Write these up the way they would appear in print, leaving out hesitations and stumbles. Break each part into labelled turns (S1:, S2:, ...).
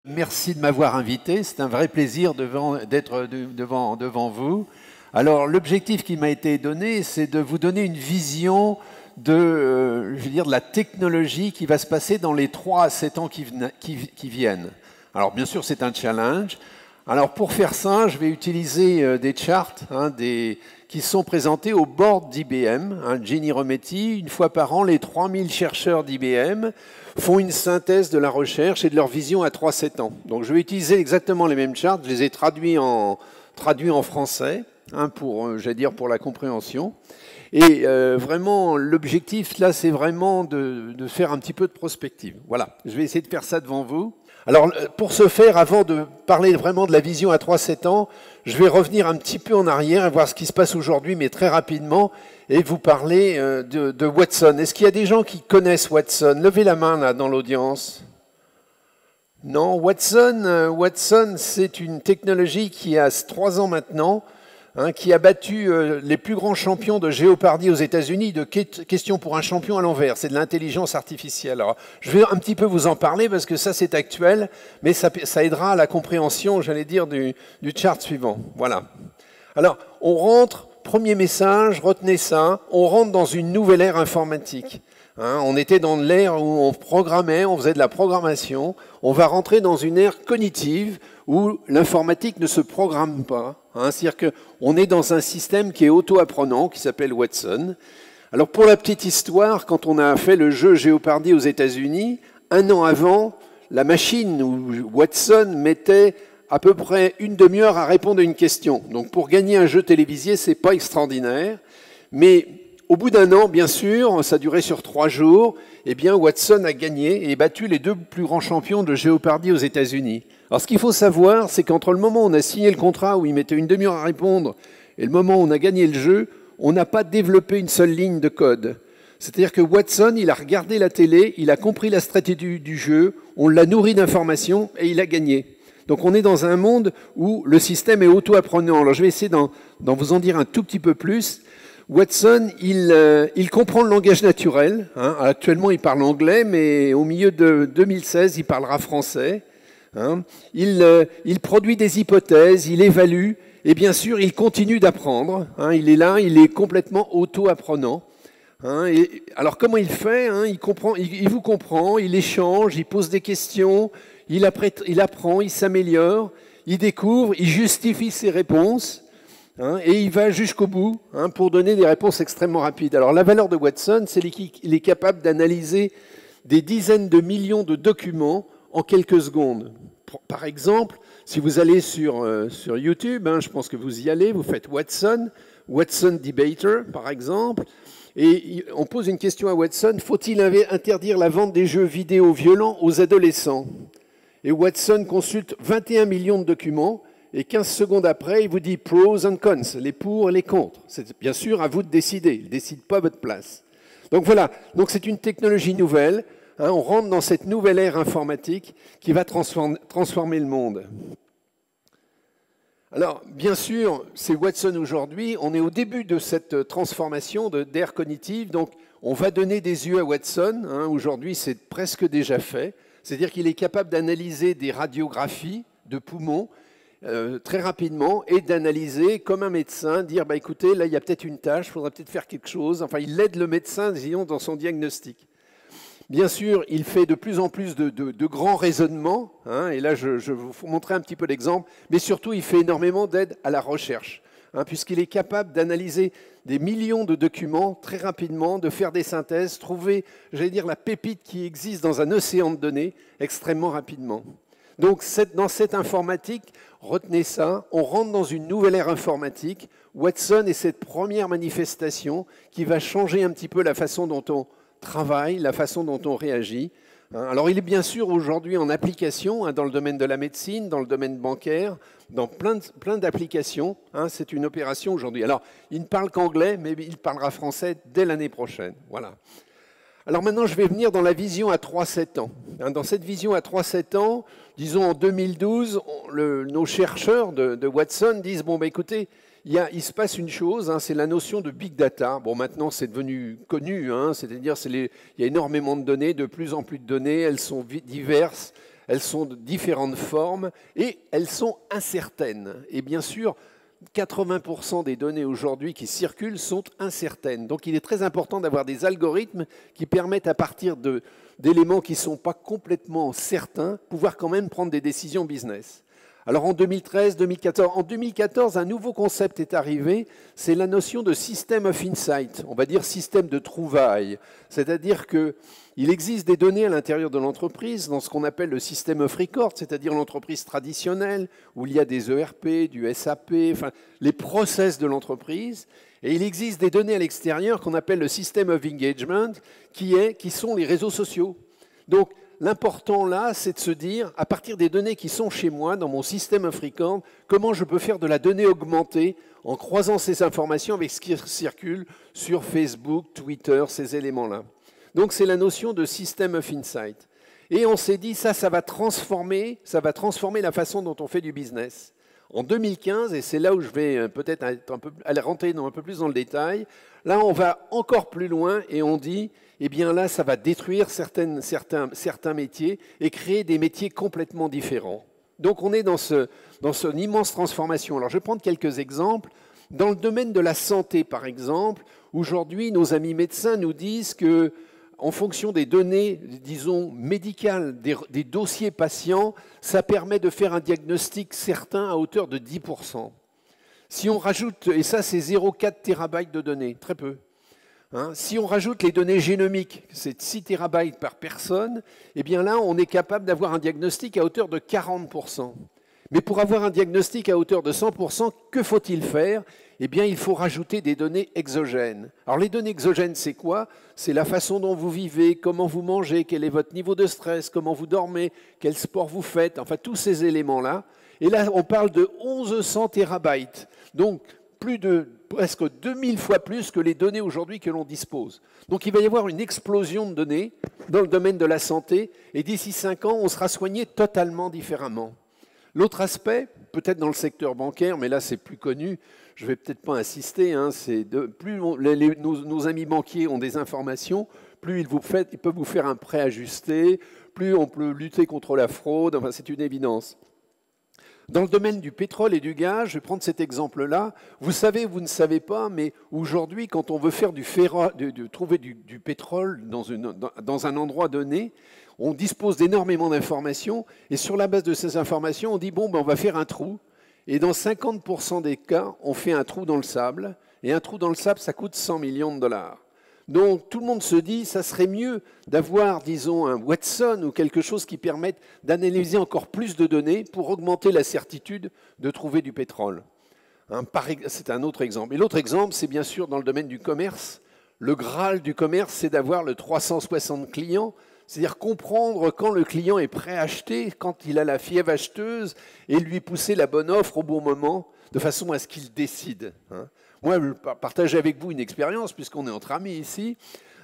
S1: Merci de m'avoir invité. C'est un vrai plaisir d'être devant vous. Alors, l'objectif qui m'a été donné, c'est de vous donner une vision je veux dire, de la technologie qui va se passer dans les 3 à 7 ans qui viennent. Alors, bien sûr, c'est un challenge. Alors, pour faire ça, je vais utiliser des charts qui sont présentés au board d'IBM. Ginny Rometty, une fois par an, les 3000 chercheurs d'IBM font une synthèse de la recherche et de leur vision à 3-7 ans. Donc je vais utiliser exactement les mêmes charts, je les ai traduits en français, pour la compréhension. Et vraiment, l'objectif là, c'est vraiment de faire un petit peu de prospective. Voilà, je vais essayer de faire ça devant vous. Alors, pour ce faire, avant de parler vraiment de la vision à 3-7 ans, je vais revenir un petit peu en arrière et voir ce qui se passe aujourd'hui, mais très rapidement, et vous parler de Watson. Est-ce qu'il y a des gens qui connaissent Watson? Levez la main là dans l'audience. Non, Watson, c'est une technologie qui a 3 ans maintenant, qui a battu les plus grands champions de Jeopardy aux États-Unis, de questions pour un champion à l'envers. C'est de l'intelligence artificielle. Alors, je vais un petit peu vous en parler parce que ça, c'est actuel, mais ça aidera à la compréhension, j'allais dire, du chart suivant. Voilà. Alors, on rentre, premier message, retenez ça, on rentre dans une nouvelle ère informatique. On était dans l'ère où on programmait, on faisait de la programmation. On va rentrer dans une ère cognitive où l'informatique ne se programme pas. C'est-à-dire qu'on est dans un système qui est auto-apprenant, qui s'appelle Watson. Alors pour la petite histoire, quand on a fait le jeu Jeopardy aux États-Unis, 1 an avant, la machine où Watson mettait à peu près une demi-heure à répondre à une question. Donc pour gagner un jeu télévisé, c'est pas extraordinaire, mais au bout d'1 an, bien sûr, ça durait sur 3 jours, eh bien Watson a gagné et battu les 2 plus grands champions de Jeopardy aux États-Unis. Alors ce qu'il faut savoir, c'est qu'entre le moment où on a signé le contrat, où il mettait une demi-heure à répondre, et le moment où on a gagné le jeu, on n'a pas développé une seule ligne de code. C'est-à-dire que Watson, il a regardé la télé, il a compris la stratégie du jeu, on l'a nourri d'informations et il a gagné. Donc on est dans un monde où le système est auto-apprenant. Alors je vais essayer d'en vous en dire un tout petit peu plus. Watson, il comprend le langage naturel. Actuellement, il parle anglais, mais au milieu de 2016, il parlera français. Il produit des hypothèses, il évalue, et bien sûr, il continue d'apprendre. Il est là, il est complètement auto-apprenant. Alors, comment il fait? Il vous comprend, il échange, il pose des questions, il apprend, il s'améliore, il découvre, il justifie ses réponses. Et il va jusqu'au bout pour donner des réponses extrêmement rapides. Alors la valeur de Watson, c'est qu'il est capable d'analyser des dizaines de millions de documents en quelques secondes. Par exemple, si vous allez sur YouTube, je pense que vous y allez, vous faites Watson Debater par exemple, et on pose une question à Watson, faut-il interdire la vente des jeux vidéo violents aux adolescents? Et Watson consulte 21 millions de documents, et 15 secondes après, il vous dit pros and cons, les pour et les contre. C'est bien sûr à vous de décider. Il ne décide pas à votre place. Donc voilà, c'est une technologie nouvelle. On rentre dans cette nouvelle ère informatique qui va transformer le monde. Alors, bien sûr, c'est Watson aujourd'hui. On est au début de cette transformation d'ère cognitive. Donc, on va donner des yeux à Watson. Aujourd'hui, c'est presque déjà fait. C'est-à-dire qu'il est capable d'analyser des radiographies de poumons très rapidement et d'analyser comme un médecin, dire écoutez, là il y a peut-être une tâche, il faudrait peut-être faire quelque chose. Enfin, il aide le médecin, disons, dans son diagnostic. Bien sûr, il fait de plus en plus de grands raisonnements, et là je vais vous montrer un petit peu l'exemple, mais surtout il fait énormément d'aide à la recherche, puisqu'il est capable d'analyser des millions de documents très rapidement, de faire des synthèses, trouver, j'allais dire, la pépite qui existe dans un océan de données extrêmement rapidement. Donc, dans cette informatique, retenez ça, on rentre dans une nouvelle ère informatique. Watson est cette première manifestation qui va changer un petit peu la façon dont on travaille, la façon dont on réagit. Alors, il est bien sûr aujourd'hui en application dans le domaine de la médecine, dans le domaine bancaire, dans plein d'applications. C'est une opération aujourd'hui. Alors, il ne parle qu'anglais, mais il parlera français dès l'année prochaine. Voilà. Alors maintenant, je vais venir dans la vision à 3-7 ans. Dans cette vision à 3-7 ans, disons en 2012, nos chercheurs de Watson disent, écoutez, il se passe une chose, c'est la notion de big data. Bon, maintenant, c'est devenu connu, c'est-à-dire il y a énormément de données, de plus en plus de données, elles sont diverses,
S2: elles sont de différentes formes et elles sont incertaines. Et bien sûr, 80% des données aujourd'hui qui circulent sont incertaines. Donc il est très important d'avoir des algorithmes qui permettent à partir d'éléments qui ne sont pas complètement certains, pouvoir quand même prendre des décisions business. Alors en 2013, 2014, en 2014, un nouveau concept est arrivé, c'est la notion de system of insight, on va dire système de trouvailles. C'est-à-dire qu'il existe des données à l'intérieur de l'entreprise dans ce qu'on appelle le system of record, c'est-à-dire l'entreprise traditionnelle, où il y a des ERP, du SAP, enfin les process de l'entreprise. Et il existe des données à l'extérieur qu'on appelle le system of engagement, qui sont les réseaux sociaux. Donc, l'important là, c'est de se dire, à partir des données qui sont chez moi, dans mon système of record, comment je peux faire de la donnée augmentée en croisant ces informations avec ce qui circule sur Facebook, Twitter, ces éléments-là. Donc c'est la notion de system of insight. Et on s'est dit, ça va transformer la façon dont on fait du business. En 2015, et c'est là où je vais peut-être aller rentrer un peu plus dans le détail, là on va encore plus loin et on dit, eh bien là ça va détruire certains métiers et créer des métiers complètement différents. Donc on est dans une immense transformation. Alors je vais prendre quelques exemples. Dans le domaine de la santé par exemple, aujourd'hui nos amis médecins nous disent que en fonction des données, disons, médicales, des dossiers patients, ça permet de faire un diagnostic certain à hauteur de 10%. Si on rajoute, et ça c'est 0,4 TB de données, très peu. Hein, si on rajoute les données génomiques, c'est 6 TB par personne, eh bien là on est capable d'avoir un diagnostic à hauteur de 40%. Mais pour avoir un diagnostic à hauteur de 100%, que faut-il faire? Eh bien, il faut rajouter des données exogènes. Alors, les données exogènes, c'est quoi? C'est la façon dont vous vivez, comment vous mangez, quel est votre niveau de stress, comment vous dormez, quel sport vous faites, enfin, tous ces éléments-là. Et là, on parle de 1100 TB. Donc, presque 2000 fois plus que les données aujourd'hui que l'on dispose. Donc, il va y avoir une explosion de données dans le domaine de la santé. Et d'ici 5 ans, on sera soigné totalement différemment. L'autre aspect, peut-être dans le secteur bancaire, mais là c'est plus connu, je ne vais peut-être pas insister, hein, plus nos amis banquiers ont des informations, plus ils peuvent vous faire un prêt ajusté, plus on peut lutter contre la fraude, enfin c'est une évidence. Dans le domaine du pétrole et du gaz, je vais prendre cet exemple-là. Vous savez, vous ne savez pas, mais aujourd'hui, quand on veut faire trouver du pétrole dans un endroit donné, on dispose d'énormément d'informations, et sur la base de ces informations, on dit, bon, ben, on va faire un trou, et dans 50% des cas, on fait un trou dans le sable, et un trou dans le sable, ça coûte 100 millions de dollars. Donc tout le monde se dit, ça serait mieux d'avoir, disons, un Watson ou quelque chose qui permette d'analyser encore plus de données pour augmenter la certitude de trouver du pétrole. Hein, c'est un autre exemple. Et l'autre exemple, c'est bien sûr dans le domaine du commerce. Le Graal du commerce, c'est d'avoir le 360 clients, c'est-à-dire comprendre quand le client est prêt à acheter, quand il a la fièvre acheteuse, et lui pousser la bonne offre au bon moment, de façon à ce qu'il décide. Hein. Moi, je partage avec vous une expérience, puisqu'on est entre amis ici.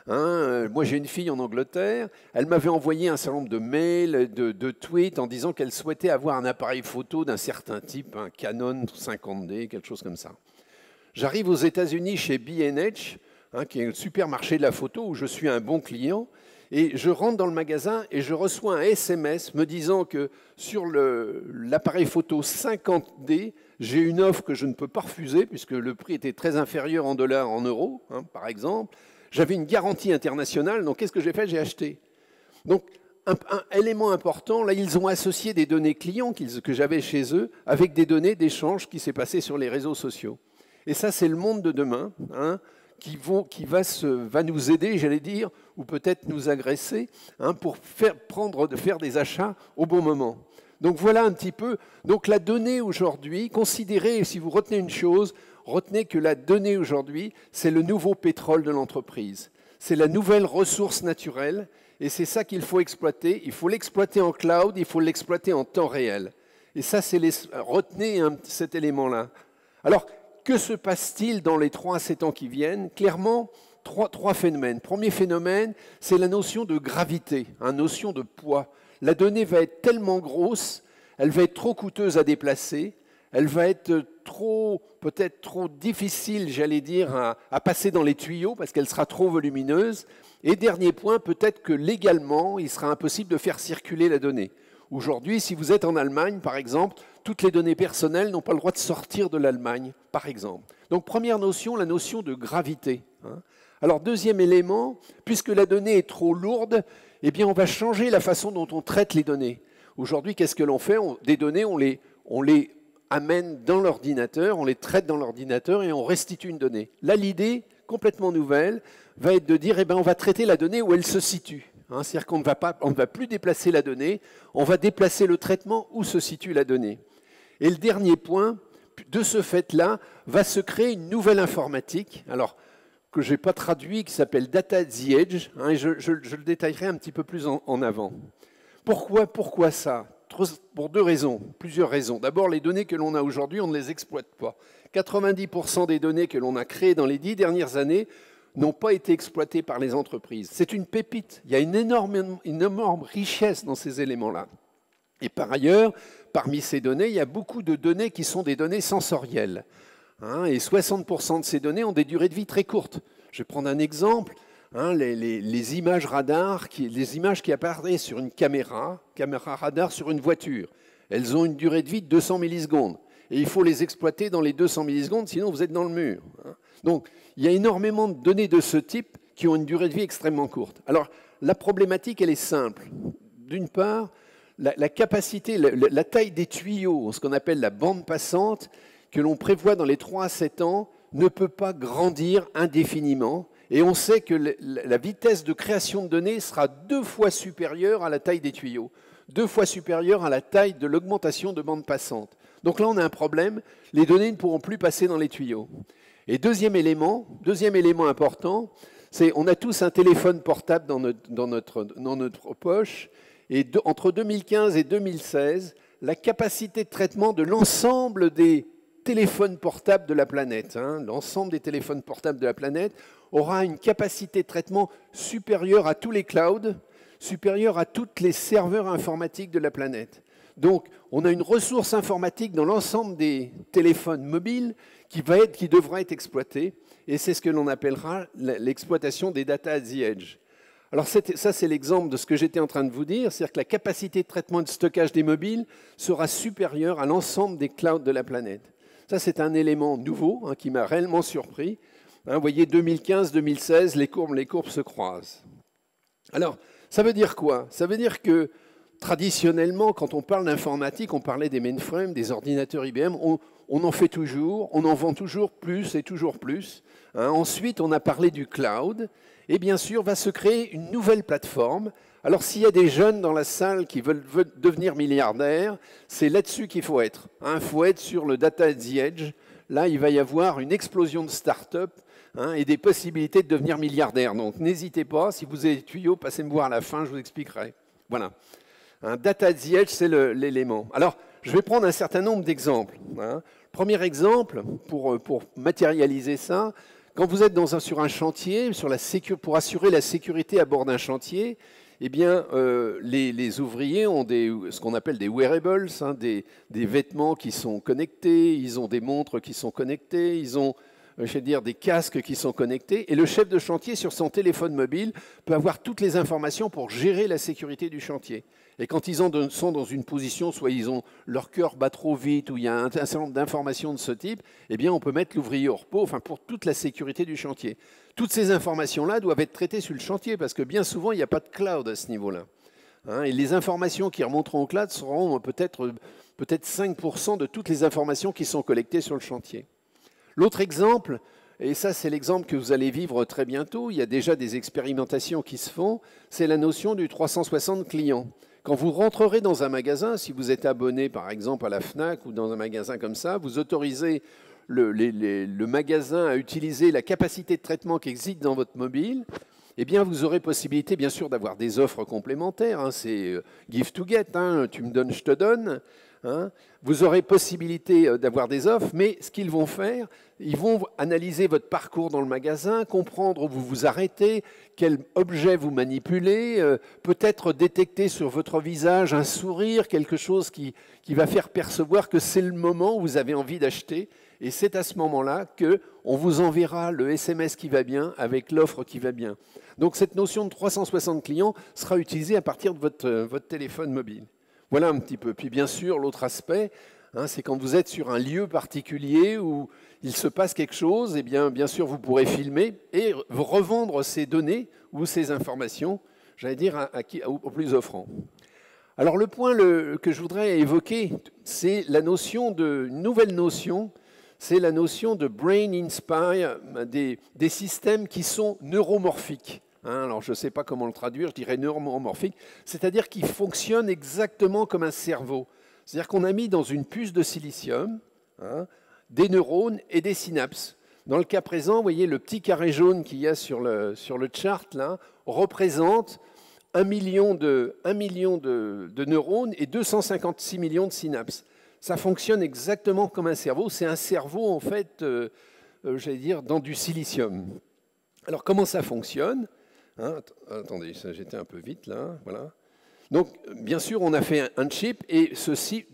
S2: Hein, moi, j'ai une fille en Angleterre. Elle m'avait envoyé un certain nombre de mails, de tweets, en disant qu'elle souhaitait avoir un appareil photo d'un certain type, un Canon 50D, quelque chose comme ça. J'arrive aux États-Unis chez B&H, hein, qui est le supermarché de la photo, où je suis un bon client. Et je rentre dans le magasin et je reçois un SMS me disant que sur l'appareil photo 50D, j'ai une offre que je ne peux pas refuser puisque le prix était très inférieur en dollars, en euros, hein, par exemple. J'avais une garantie internationale, donc qu'est-ce que j'ai fait? J'ai acheté. Donc, un élément important, là, ils ont associé des données clients que j'avais chez eux avec des données d'échange qui s'est passé sur les réseaux sociaux. Et ça, c'est le monde de demain, hein, qui va nous aider, j'allais dire, ou peut-être nous agresser, hein, pour faire des achats au bon moment. Donc voilà un petit peu. Donc la donnée aujourd'hui, considérez, si vous retenez une chose, retenez que la donnée aujourd'hui, c'est le nouveau pétrole de l'entreprise. C'est la nouvelle ressource naturelle, et c'est ça qu'il faut exploiter. Il faut l'exploiter en cloud, il faut l'exploiter en temps réel. Et ça, retenez cet élément-là. Alors, que se passe-t-il dans les 3 à 7 ans qui viennent? Clairement, trois phénomènes. Premier phénomène, c'est la notion de gravité, la notion de poids. La donnée va être tellement grosse, elle va être trop coûteuse à déplacer, elle va être peut-être trop difficile, j'allais dire, à passer dans les tuyaux parce qu'elle sera trop volumineuse. Et dernier point, peut-être que légalement, il sera impossible de faire circuler la donnée. Aujourd'hui, si vous êtes en Allemagne, par exemple, toutes les données personnelles n'ont pas le droit de sortir de l'Allemagne, par exemple. Donc première notion, la notion de gravité. Alors deuxième élément, puisque la donnée est trop lourde, eh bien on va changer la façon dont on traite les données. Aujourd'hui, qu'est-ce que l'on fait? Des données, on les amène dans l'ordinateur, on les traite dans l'ordinateur et on restitue une donnée. Là, l'idée, complètement nouvelle, va être de dire, eh bien, on va traiter la donnée où elle se situe. C'est-à-dire qu'on ne va plus déplacer la donnée, on va déplacer le traitement où se situe la donnée. Et le dernier point, de ce fait-là, va se créer une nouvelle informatique, alors que je n'ai pas traduit, qui s'appelle Data at the Edge, et je le détaillerai un petit peu plus en avant. Pourquoi ça? Pour deux raisons, plusieurs raisons. D'abord, les données que l'on a aujourd'hui, on ne les exploite pas. 90% des données que l'on a créées dans les 10 dernières années n'ont pas été exploitées par les entreprises. C'est une pépite. Il y a une énorme richesse dans ces éléments-là. Et par ailleurs, parmi ces données, il y a beaucoup de données qui sont des données sensorielles. Et 60% de ces données ont des durées de vie très courtes. Je vais prendre un exemple. Les images radar, les images qui apparaissent sur une caméra radar sur une voiture, elles ont une durée de vie de 200 millisecondes. Et il faut les exploiter dans les 200 millisecondes, sinon vous êtes dans le mur. Donc, il y a énormément de données de ce type qui ont une durée de vie extrêmement courte. Alors, la problématique, elle est simple. D'une part, la capacité, la taille des tuyaux, ce qu'on appelle la bande passante, que l'on prévoit dans les 3 à 7 ans, ne peut pas grandir indéfiniment. Et on sait que la vitesse de création de données sera 2 fois supérieure à la taille des tuyaux, 2 fois supérieure à la taille de l'augmentation de bande passante. Donc là, on a un problème, les données ne pourront plus passer dans les tuyaux. Et deuxième élément important, c'est on a tous un téléphone portable dans notre poche, et entre 2015 et 2016, la capacité de traitement de l'ensemble des téléphones portables de la planète, l'ensemble des téléphones portables de la planète, aura une capacité de traitement supérieure à tous les clouds, supérieure à tous les serveurs informatiques de la planète. Donc, on a une ressource informatique dans l'ensemble des téléphones mobiles qui devra être exploitée, et c'est ce que l'on appellera l'exploitation des data at the edge. Alors ça, c'est l'exemple de ce que j'étais en train de vous dire, c'est-à-dire que la capacité de traitement et de stockage des mobiles sera supérieure à l'ensemble des clouds de la planète. Ça, c'est un élément nouveau qui m'a réellement surpris. Vous voyez, 2015-2016, les courbes se croisent. Alors, ça veut dire quoi? Ça veut dire que traditionnellement, quand on parle d'informatique, on parlait des mainframes, des ordinateurs IBM, on en fait toujours, on en vend toujours plus et toujours plus. Ensuite, on a parlé du cloud, et bien sûr, va se créer une nouvelle plateforme. Alors, s'il y a des jeunes dans la salle qui veulent devenir milliardaires, c'est là-dessus qu'il faut être. Il faut être sur le data at the edge. Là, il va y avoir une explosion de start-up et des possibilités de devenir milliardaire. Donc, n'hésitez pas, si vous avez des tuyaux, passez me voir à la fin, je vous expliquerai. Voilà. Data at the edge, c'est l'élément. Alors, je vais prendre un certain nombre d'exemples. Premier exemple, pour matérialiser ça, quand vous êtes sur un chantier, pour assurer la sécurité à bord d'un chantier, eh bien, les ouvriers ont ce qu'on appelle des wearables, des vêtements qui sont connectés, ils ont des montres qui sont connectées, ils ont des casques qui sont connectés, et le chef de chantier, sur son téléphone mobile, peut avoir toutes les informations pour gérer la sécurité du chantier. Et quand ils sont dans une position, soit leur cœur bat trop vite, ou il y a un certain nombre d'informations de ce type, eh bien, on peut mettre l'ouvrier au repos, pour toute la sécurité du chantier. Toutes ces informations-là doivent être traitées sur le chantier, parce que bien souvent, il n'y a pas de cloud à ce niveau-là. Et les informations qui remonteront au cloud seront peut-être 5% de toutes les informations qui sont collectées sur le chantier. L'autre exemple, et ça c'est l'exemple que vous allez vivre très bientôt, il y a déjà des expérimentations qui se font, c'est la notion du 360 clients. Quand vous rentrerez dans un magasin, si vous êtes abonné par exemple à la Fnac ou dans un magasin comme ça, vous autorisez le magasin à utiliser la capacité de traitement qui existe dans votre mobile, eh bien vous aurez possibilité bien sûr d'avoir des offres complémentaires, c'est give to get, tu me donnes, je te donne. Vous aurez possibilité d'avoir des offres, mais ce qu'ils vont faire, ils vont analyser votre parcours dans le magasin, comprendre où vous vous arrêtez, quel objet vous manipulez, peut-être détecter sur votre visage un sourire, quelque chose qui va faire percevoir que c'est le moment où vous avez envie d'acheter. Et c'est à ce moment-là qu'on vous enverra le SMS qui va bien avec l'offre qui va bien. Donc cette notion de 360 clients sera utilisée à partir de votre téléphone mobile. Voilà un petit peu. Puis bien sûr, l'autre aspect, hein, c'est quand vous êtes sur un lieu particulier où il se passe quelque chose, eh bien sûr, vous pourrez filmer et revendre ces données ou ces informations, j'allais dire, au plus offrant. Alors le point que je voudrais évoquer, c'est la notion une nouvelle notion, c'est la notion de Brain Inspire, des systèmes qui sont neuromorphiques. Hein, alors je ne sais pas comment le traduire, je dirais neuromorphique, c'est-à-dire qui fonctionnent exactement comme un cerveau. C'est-à-dire qu'on a mis dans une puce de silicium, hein, des neurones et des synapses. Dans le cas présent, vous voyez le petit carré jaune qu'il y a sur le chart là, représente 1 million de neurones et 256 millions de synapses. Ça fonctionne exactement comme un cerveau. C'est un cerveau, en fait, j'allais dire, dans du silicium. Alors, comment ça fonctionne, hein, attendez, j'étais un peu vite, là. Voilà. Donc, bien sûr, on a fait un chip, et ceci,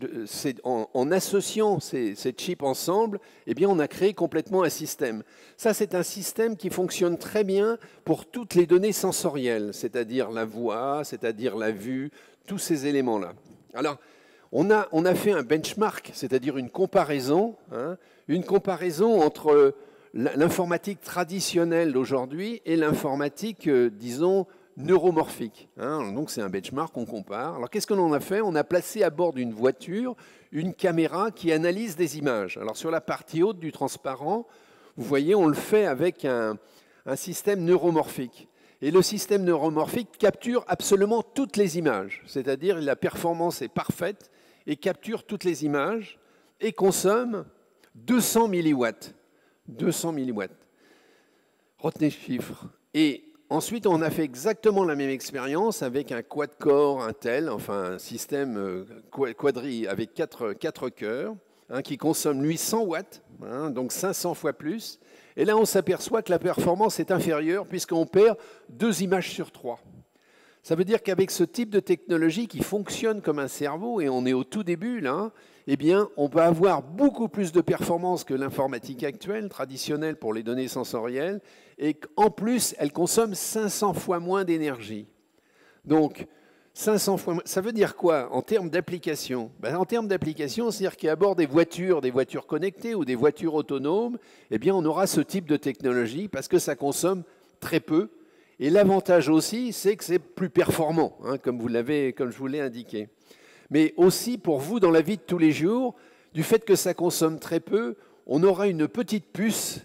S2: en associant ces chips ensemble, eh bien, on a créé complètement un système. Ça, c'est un système qui fonctionne très bien pour toutes les données sensorielles, c'est-à-dire la voix, c'est-à-dire la vue, tous ces éléments-là. Alors, on a fait un benchmark, c'est-à-dire une comparaison entre l'informatique traditionnelle d'aujourd'hui et l'informatique, disons, neuromorphique. Hein, donc c'est un benchmark, on compare. Alors qu'est-ce qu'on a fait? On a placé à bord d'une voiture une caméra qui analyse des images. Alors sur la partie haute du transparent, vous voyez, on le fait avec un système neuromorphique. Et le système neuromorphique capture absolument toutes les images. C'est-à-dire la performance est parfaite et capture toutes les images et consomme 200 milliwatts. 200 milliwatts. Retenez ce chiffre. Et ensuite, on a fait exactement la même expérience avec un quad-core Intel, enfin un système quadri avec 4 cœurs, hein, qui consomme, lui, 100 watts, hein, donc 500 fois plus. Et là, on s'aperçoit que la performance est inférieure puisqu'on perd 2 images sur 3. Ça veut dire qu'avec ce type de technologie qui fonctionne comme un cerveau, et on est au tout début là, eh bien, on peut avoir beaucoup plus de performance que l'informatique actuelle, traditionnelle pour les données sensorielles, et qu'en plus, elle consomme 500 fois moins d'énergie. Donc, 500 fois moins, ça veut dire quoi en termes d'application? En termes d'application, c'est-à-dire qu'à bord des voitures connectées ou des voitures autonomes, eh bien, on aura ce type de technologie parce que ça consomme très peu. Et l'avantage aussi, c'est que c'est plus performant, hein, comme je vous l'ai indiqué. Mais aussi, pour vous, dans la vie de tous les jours, du fait que ça consomme très peu, on aura une petite puce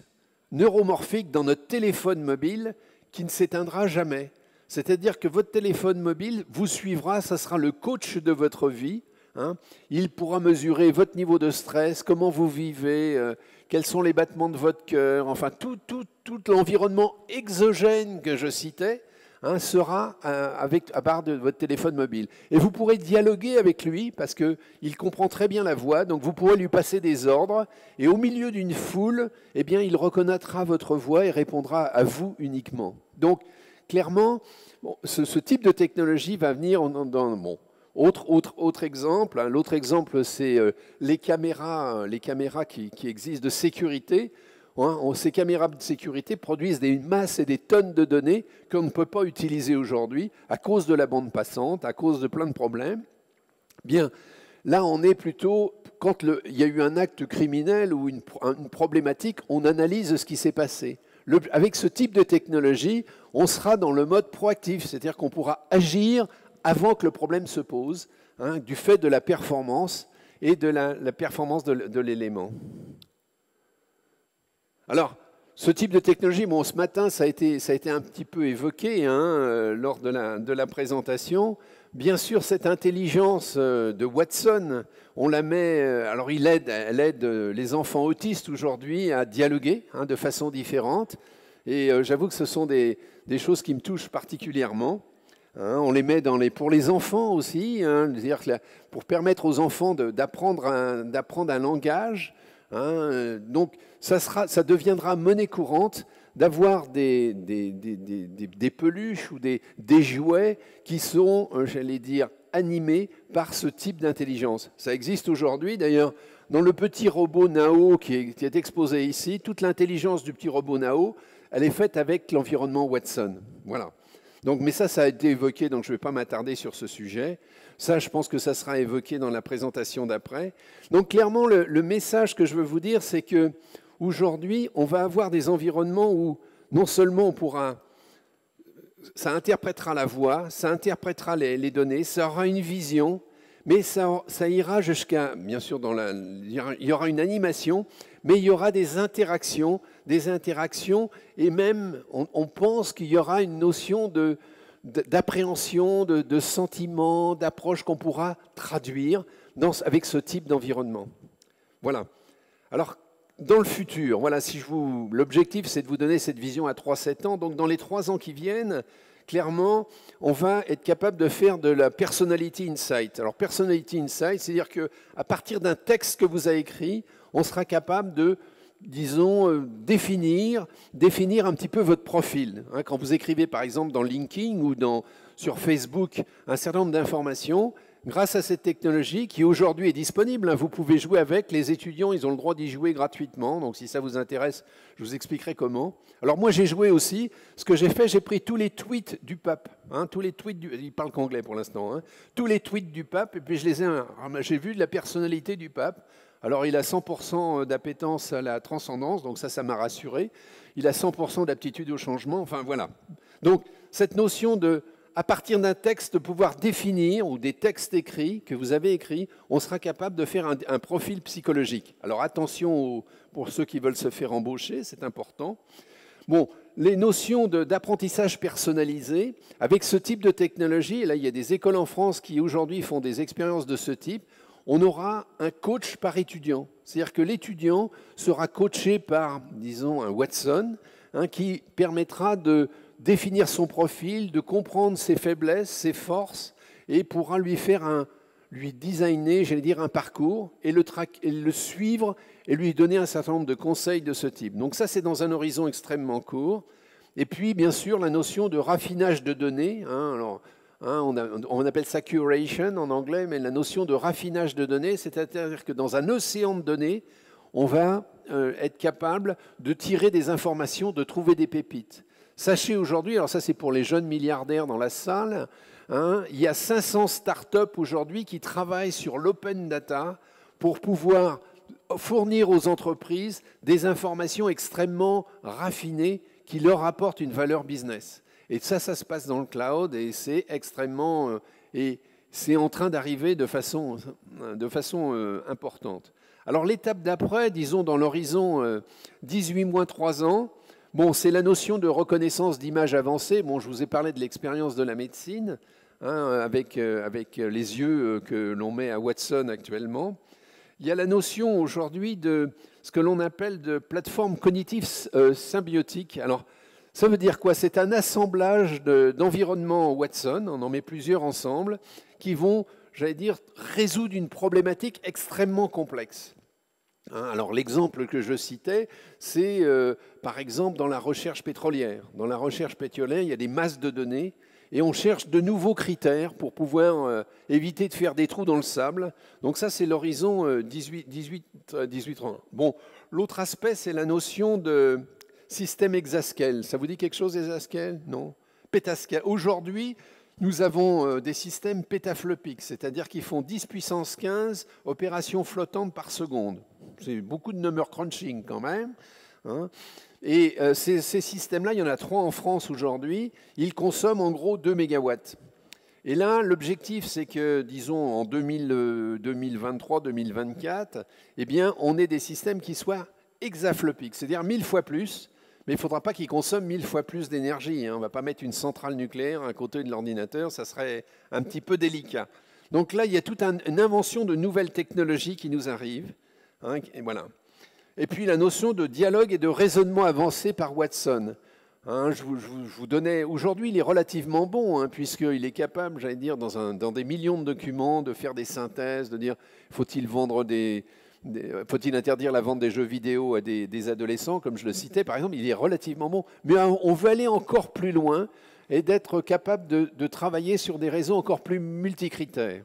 S2: neuromorphique dans notre téléphone mobile qui ne s'éteindra jamais. C'est-à-dire que votre téléphone mobile vous suivra, ça sera le coach de votre vie. Hein. Il pourra mesurer votre niveau de stress, comment vous vivez, quels sont les battements de votre cœur, enfin tout l'environnement exogène que je citais, hein, sera à part de votre téléphone mobile. Et vous pourrez dialoguer avec lui parce qu'il comprend très bien la voix, donc vous pourrez lui passer des ordres et au milieu d'une foule, eh bien, il reconnaîtra votre voix et répondra à vous uniquement. Donc, clairement, bon, ce type de technologie va venir bon. Autre exemple, hein, l'autre exemple, c'est les caméras qui existent de sécurité. Hein, ces caméras de sécurité produisent des masses et des tonnes de données qu'on ne peut pas utiliser aujourd'hui à cause de la bande passante, à cause de plein de problèmes. Bien, là, on est plutôt, quand il y a eu un acte criminel ou une problématique, on analyse ce qui s'est passé. Avec ce type de technologie, on sera dans le mode proactif, c'est-à-dire qu'on pourra agir avant que le problème se pose, hein, du fait de la performance et de la performance de l'élément. Alors, ce type de technologie, bon, ce matin, ça a été un petit peu évoqué, hein, lors de la présentation. Bien sûr, cette intelligence de Watson, on la met. Alors, elle aide les enfants autistes aujourd'hui à dialoguer, hein, de façon différente. Et j'avoue que ce sont des choses qui me touchent particulièrement. Hein, on les met pour les enfants aussi, hein, c'est-à-dire que pour permettre aux enfants d'apprendre un langage. Hein, donc, ça deviendra monnaie courante d'avoir des peluches ou des jouets qui sont, j'allais dire, animés par ce type d'intelligence. Ça existe aujourd'hui, d'ailleurs, dans le petit robot Nao qui est exposé ici, toute l'intelligence du petit robot Nao, elle est faite avec l'environnement Watson. Voilà. Donc, mais ça a été évoqué, donc je ne vais pas m'attarder sur ce sujet. Ça, je pense que ça sera évoqué dans la présentation d'après. Donc, clairement, le message que je veux vous dire, c'est qu'aujourd'hui, on va avoir des environnements où non seulement on pourra, ça interprétera la voix, ça interprétera les données, ça aura une vision, mais ça ira jusqu'à, bien sûr, il y aura une animation, mais il y aura des interactions, et même, on pense qu'il y aura une notion d'appréhension, de sentiment, d'approche qu'on pourra traduire avec ce type d'environnement. Voilà. Alors, dans le futur, voilà, l'objectif, c'est de vous donner cette vision à 3-7 ans. Donc, dans les 3 ans qui viennent, clairement, on va être capable de faire de la personality insight. Alors, personality insight, c'est-à-dire qu'à partir d'un texte que vous avez écrit, on sera capable de, disons, définir un petit peu votre profil. Quand vous écrivez, par exemple, dans LinkedIn ou sur Facebook, un certain nombre d'informations, grâce à cette technologie qui aujourd'hui est disponible, vous pouvez jouer avec, les étudiants, ils ont le droit d'y jouer gratuitement, donc si ça vous intéresse, je vous expliquerai comment. Alors moi j'ai joué aussi, ce que j'ai fait, j'ai pris tous les tweets du pape, tous les tweets il parle qu'anglais pour l'instant, tous les tweets du pape, et puis j'ai vu de la personnalité du pape. Alors il a 100% d'appétence à la transcendance, donc ça m'a rassuré, il a 100% d'aptitude au changement, enfin voilà. Donc cette notion de à partir d'un texte, de pouvoir définir, ou des textes écrits que vous avez écrits, on sera capable de faire un profil psychologique. Alors attention pour ceux qui veulent se faire embaucher, c'est important. Bon, les notions d'apprentissage personnalisé, avec ce type de technologie, et là il y a des écoles en France qui aujourd'hui font des expériences de ce type, on aura un coach par étudiant. C'est-à-dire que l'étudiant sera coaché par, disons, un Watson, qui permettra de définir son profil, de comprendre ses faiblesses, ses forces, et pourra lui designer, j'allais dire, un parcours, et le suivre, et lui donner un certain nombre de conseils de ce type. Donc ça, c'est dans un horizon extrêmement court. Et puis, bien sûr, la notion de raffinage de données. On appelle ça curation en anglais, mais la notion de raffinage de données, c'est-à-dire que dans un océan de données, on va être capable de tirer des informations, de trouver des pépites. Sachez aujourd'hui, alors ça c'est pour les jeunes milliardaires dans la salle, il y a 500 startups aujourd'hui qui travaillent sur l'open data pour pouvoir fournir aux entreprises des informations extrêmement raffinées qui leur apportent une valeur business. Et ça se passe dans le cloud et c'est extrêmement... et c'est en train d'arriver de façon importante. Alors l'étape d'après, disons dans l'horizon 18 mois, 3 ans, bon, c'est la notion de reconnaissance d'images avancées. Bon, je vous ai parlé de l'expérience de la médecine, avec les yeux que l'on met à Watson actuellement. Il y a la notion aujourd'hui de ce que l'on appelle de plateforme cognitive symbiotique. Alors, ça veut dire quoi? C'est un assemblage d'environnements Watson, on en met plusieurs ensemble, qui vont, j'allais dire, résoudre une problématique extrêmement complexe. Alors l'exemple que je citais, c'est par exemple dans la recherche pétrolière. Dans la recherche pétrolière, il y a des masses de données et on cherche de nouveaux critères pour pouvoir éviter de faire des trous dans le sable. Donc ça, c'est l'horizon 18-30. Bon, l'autre aspect, c'est la notion de système exascale. Ça vous dit quelque chose, exascale? Non. Pétascale. Aujourd'hui, nous avons des systèmes pétaflopiques, c'est-à-dire qu'ils font 10 puissance 15 opérations flottantes par seconde. C'est beaucoup de number crunching quand même. Et ces systèmes-là, il y en a 3 en France aujourd'hui. Ils consomment en gros 2 mégawatts. Et là, l'objectif, c'est que, disons, en 2023-2024, eh bien, on ait des systèmes qui soient hexaflopiques, c'est-à-dire 1000 fois plus. Mais il ne faudra pas qu'ils consomment 1000 fois plus d'énergie. On ne va pas mettre une centrale nucléaire à côté de l'ordinateur, ça serait un petit peu délicat. Donc là, il y a toute une invention de nouvelles technologies qui nous arrivent. Et voilà. Et puis la notion de dialogue et de raisonnement avancé par Watson. Je vous donnais, aujourd'hui, il est relativement bon, puisqu'il est capable, j'allais dire, dans des millions de documents, de faire des synthèses, de dire, faut-il interdire la vente des jeux vidéo à des adolescents, comme je le citais, par exemple, il est relativement bon. Mais on veut aller encore plus loin et d'être capable de travailler sur des réseaux encore plus multicritères.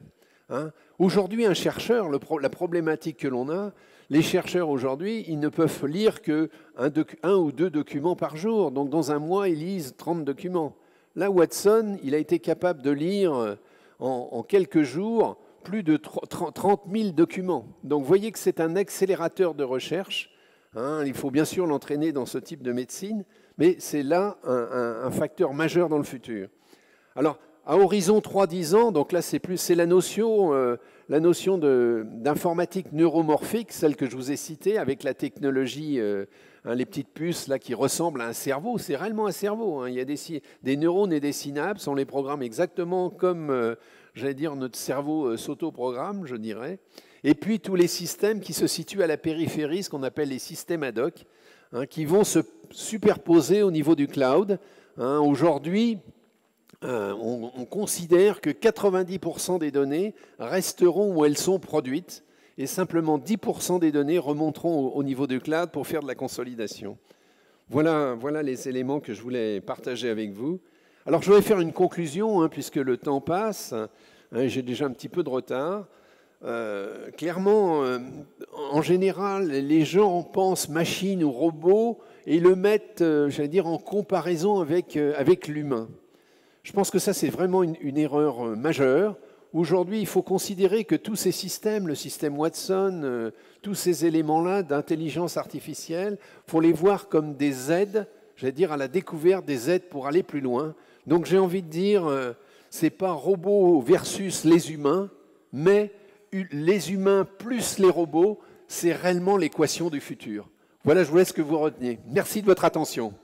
S2: Aujourd'hui, un chercheur, la problématique que l'on a, les chercheurs aujourd'hui, ils ne peuvent lire qu'un ou 2 documents par jour. Donc dans un mois, ils lisent 30 documents. Là, Watson, il a été capable de lire en quelques jours plus de 30 000 documents. Donc vous voyez que c'est un accélérateur de recherche. Hein, il faut bien sûr l'entraîner dans ce type de médecine, mais c'est là un facteur majeur dans le futur. Alors, à horizon 3-10 ans, donc là c'est la notion d'informatique neuromorphique, celle que je vous ai citée, avec la technologie, les petites puces là qui ressemblent à un cerveau. C'est réellement un cerveau. Hein. Il y a des neurones et des synapses, on les programme exactement comme, j'allais dire, notre cerveau s'autoprogramme, je dirais. Et puis tous les systèmes qui se situent à la périphérie, ce qu'on appelle les systèmes ad hoc, hein, qui vont se superposer au niveau du cloud. Hein. Aujourd'hui, on considère que 90% des données resteront où elles sont produites et simplement 10% des données remonteront au niveau du cloud pour faire de la consolidation. Voilà les éléments que je voulais partager avec vous. Alors je vais faire une conclusion, hein, puisque le temps passe. Hein, j'ai déjà un petit peu de retard. Clairement, en général, les gens pensent machine ou robot et le mettent, j'allais dire, en comparaison avec l'humain. Je pense que ça, c'est vraiment une erreur majeure. Aujourd'hui, il faut considérer que tous ces systèmes, le système Watson, tous ces éléments-là d'intelligence artificielle, il faut les voir comme des aides, j'allais dire, à la découverte des aides pour aller plus loin. Donc j'ai envie de dire, ce n'est pas robots versus les humains, mais les humains plus les robots, c'est réellement l'équation du futur. Voilà, je vous laisse que vous reteniez. Merci de votre attention.